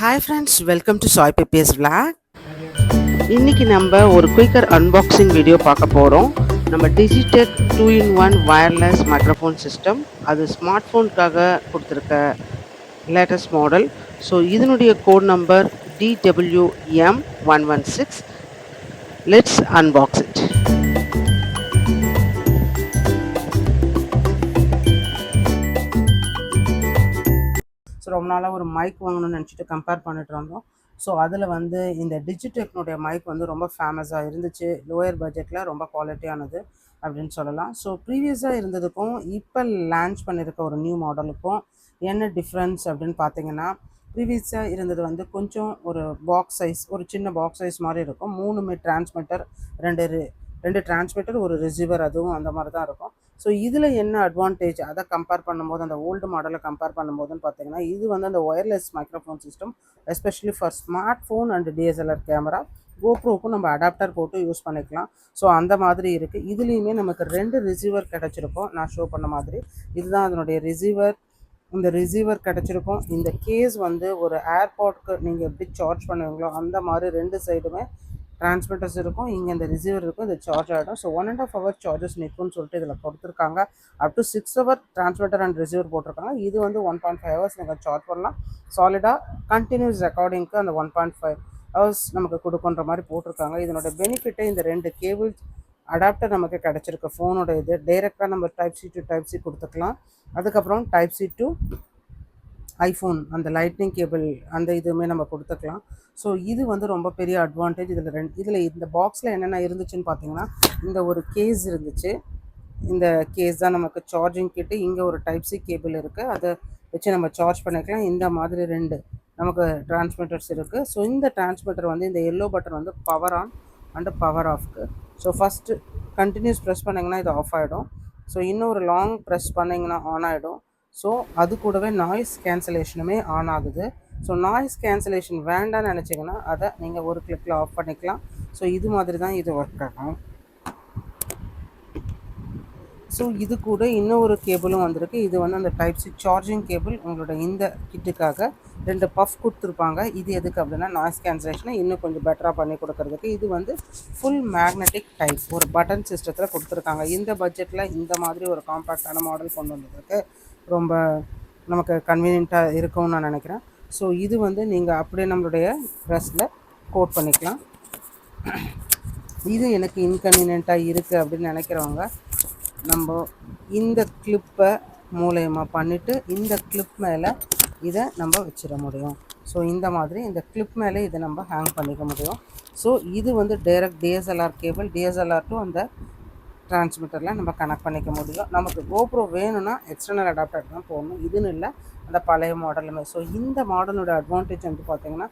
Hi friends, welcome to சாய் பெப்பேஸ் vlog. இன்னைக்கு நம்ம ஒரு குயிக்கர் அன்பாக்சிங் வீடியோ பார்க்க போகிறோம். நம்ம Digitek 2-in-1 wireless microphone system, அது ஸ்மார்ட் ஃபோனுக்காக கொடுத்துருக்க லேட்டஸ்ட் மாடல். ஸோ இதனுடைய code number DWM116. Let's unbox it. So ரொம்ப நாளாக ஒரு மைக் வாங்கணும்னு நினச்சிட்டு கம்பேர் பண்ணிட்டு இருந்தோம். ஸோ அதில் வந்து இந்த டிஜிடெக்னுடைய மைக் வந்து ரொம்ப ஃபேமஸாக இருந்துச்சு. லோயர் பட்ஜெட்டில் ரொம்ப குவாலிட்டியானது அப்படின்னு சொல்லலாம். ஸோ ப்ரீவியஸாக இருந்ததுக்கும் இப்போ லான்ச் பண்ணியிருக்க ஒரு நியூ மாடலுக்கும் என்ன டிஃப்ரென்ஸ் அப்படின்னு பார்த்தீங்கன்னா, ப்ரீவியஸாக இருந்தது வந்து கொஞ்சம் ஒரு பாக்ஸ் சைஸ், ஒரு சின்ன பாக்ஸ் சைஸ் மாதிரி இருக்கும். 3 டிரான்ஸ்மிட்டர், ரெண்டு டிரான்ஸ்மிட்டர், ஒரு ரிசீவர், அதுவும் அந்த மாதிரி தான் இருக்கும். ஸோ இதில் என்ன அட்வான்டேஜ் அதை கம்பேர் பண்ணும்போது, அந்த ஓல்டு மாடலை கம்பேர் பண்ணும்போதுன்னு பார்த்தீங்கன்னா, இது வந்து அந்த wireless microphone system especially for smart phone and DSLR camera, கோப்ரோவுக்கும் நம்ம அடாப்டர் போட்டு யூஸ் பண்ணிக்கலாம். ஸோ அந்த மாதிரி இருக்குது. இதுலேயுமே நமக்கு 2 ரிசீவர் கிடச்சிருக்கும். நான் ஷோ பண்ண மாதிரி இதுதான் அதனுடைய ரிசீவர். இந்த ரிசீவர் கிடச்சிருக்கும். இந்த கேஸ் வந்து ஒரு ஏர்பாட்க்கு நீங்கள் எப்படி சார்ஜ் பண்ணுவீங்களோ அந்த மாதிரி 2 சைடுமே டிரான்ஸ்மிட்டர்ஸ் இருக்கும். இங்கே இந்த ரிசீவர் இருக்கும். இது சார்ஜ் ஆகிடும். ஸோ 1.5 hour சார்ஜஸ் நிற்கும்னு சொல்லிட்டு இதில் கொடுத்துருக்காங்க. Up to 6 hour transmitter and receiver போட்டிருக்காங்க. இது வந்து 1.5 hours நீங்கள் சார்ஜ் பண்ணலாம். சாலிடாக கண்டினியூஸ் ரெக்கார்டிங்க்கு அந்த 1.5 hours நமக்கு கொடுக்குன்ற மாதிரி போட்டிருக்காங்க. இதனோட பெனிஃபிட்டே இந்த 2 கேபிள்ஸ் அடாப்டர் நமக்கு கிடச்சிருக்கு. ஃபோனோட இது டைரெக்டாக நம்ம Type-C to Type-C கொடுத்துக்கலாம். அதுக்கப்புறம் Type-C to ஐஃபோன் அந்த லைட்னிங் கேபிள் அந்த இதுவுமே நம்ம கொடுத்துக்கலாம். ஸோ இது வந்து ரொம்ப பெரிய அட்வான்டேஜ். இதில் இந்த பாக்ஸில் என்னென்ன இருந்துச்சுன்னு பார்த்தீங்கன்னா, இந்த ஒரு கேஸ் இருந்துச்சு. இந்த கேஸ் தான் நமக்கு சார்ஜிங் கிட்டு. இங்கே ஒரு Type-C கேபிள் இருக்குது, அதை வச்சு நம்ம சார்ஜ் பண்ணிக்கலாம். இந்த மாதிரி 2 நமக்கு டிரான்ஸ்மிட்டர்ஸ் இருக்குது. ஸோ இந்த டிரான்ஸ்மிட்டர் வந்து இந்த எல்லோ பட்டன் வந்து பவர் ஆன் அண்டு பவர் ஆஃப்க்கு. ஸோ ஃபஸ்ட்டு கண்டினியூஸ் ப்ரெஸ் பண்ணிங்கன்னா இது ஆஃப் ஆகிடும். ஸோ இன்னொரு லாங் ப்ரெஸ் பண்ணிங்கன்னா ஆன் ஆகிடும். ஸோ அது கூடவே நாய்ஸ் கேன்சலேஷனுமே ஆன் ஆகுது. ஸோ நாய்ஸ் கேன்சலேஷன் வேண்டாம்னு நினச்சிங்கன்னா அதை நீங்கள் ஒரு கிளிக்கில் ஆஃப் பண்ணிக்கலாம். ஸோ இது மாதிரி தான் இது ஒர்க் ஆகும். ஸோ இது கூட இன்னொரு கேபிளும் வந்திருக்கு. இது வந்து அந்த Type-C சார்ஜிங் கேபிள். உங்களோட இந்த கிட்டுக்காக 2 பஃப் கொடுத்துருப்பாங்க. இது எதுக்கு அப்படின்னா, நாய்ஸ் கேன்சலேஷனை இன்னும் கொஞ்சம் பெட்டராக பண்ணி கொடுக்கறதுக்கு. இது வந்து ஃபுல் மேக்னெட்டிக் டைப் ஒரு பட்டன் சிஸ்டத்தில் கொடுத்துருக்காங்க. இந்த பட்ஜெட்டில் இந்த மாதிரி ஒரு காம்பேக்டான மாடல் கொண்டு வந்ததுக்கு ரொம்ப நமக்கு கன்வீனியண்ட்டாக இருக்கும்னு நான் நினைக்கிறேன். ஸோ இது வந்து நீங்கள் அப்படியே நம்மளுடைய ட்ரெஸ்ஸில் கோட் பண்ணிக்கலாம். இது எனக்கு இன்கன்வீனியண்ட்டாக இருக்குது அப்படின்னு நினைக்கிறவங்க நம்ம இந்த கிளிப்பை மூலயமா பண்ணிவிட்டு இந்த கிளிப் மேலே இதை நம்ம வச்சிட முடியும். ஸோ இந்த மாதிரி இந்த கிளிப் மேலே இதை நம்ம ஹேங் பண்ணிக்க முடியும். ஸோ இது வந்து direct DSLR cable, DSLR to அந்த டிரான்ஸ்மிட்டரில் நம்ம கனெக்ட் பண்ணிக்க முடியும். நமக்கு கோப்ரோ வேணும்னா எக்ஸ்டர்னல் அடாப்டர் தான் போடணும். இதுன்னு இல்லை, அந்த பழைய மாடலுமே. ஸோ இந்த மாடலோட அட்வான்டேஜ் வந்து பார்த்திங்கன்னா,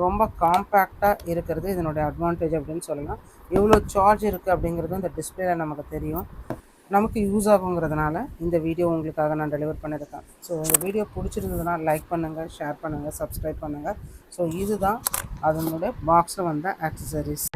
ரொம்ப காம்பேக்டாக இருக்கிறது இதனுடைய அட்வான்டேஜ் அப்படின்னு சொல்லலாம். எவ்வளோ சார்ஜ் இருக்குது அப்படிங்கிறது இந்த டிஸ்பிளேயில் நமக்கு தெரியும். நமக்கு யூஸ் ஆகுங்கிறதுனால இந்த வீடியோ உங்களுக்காக நான் டெலிவர் பண்ணியிருக்கேன். ஸோ இந்த வீடியோ பிடிச்சிருந்ததுன்னா லைக் பண்ணுங்கள், ஷேர் பண்ணுங்கள், சப்ஸ்கிரைப் பண்ணுங்கள். ஸோ இதுதான் அதனுடைய பாக்ஸில் வந்த ஆக்சசரிஸ்.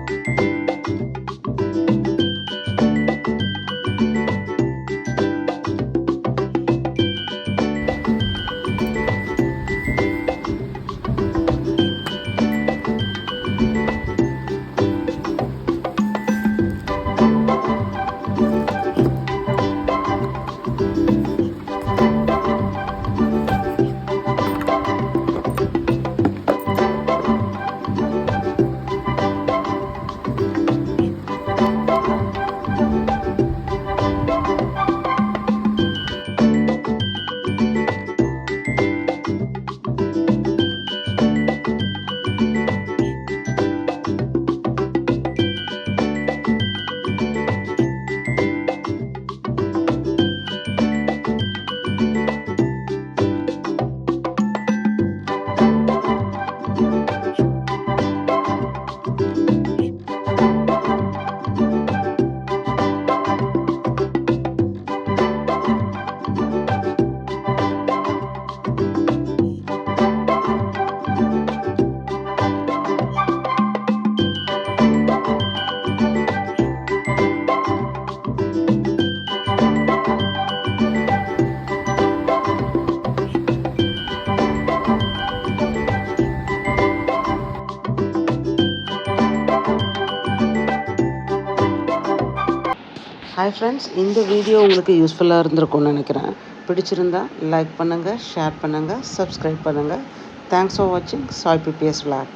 ஹாய் ஃப்ரெண்ட்ஸ், இந்த வீடியோ உங்களுக்கு யூஸ்ஃபுல்லாக இருந்திருக்கும்னு நினைக்கிறேன். பிடிச்சிருந்தா லைக் பண்ணுங்கள், ஷேர் பண்ணுங்கள், சப்ஸ்கிரைப் பண்ணுங்கள். தேங்க்ஸ் ஃபார் வாட்சிங் சாய் பிபிஎஸ் விளாக்.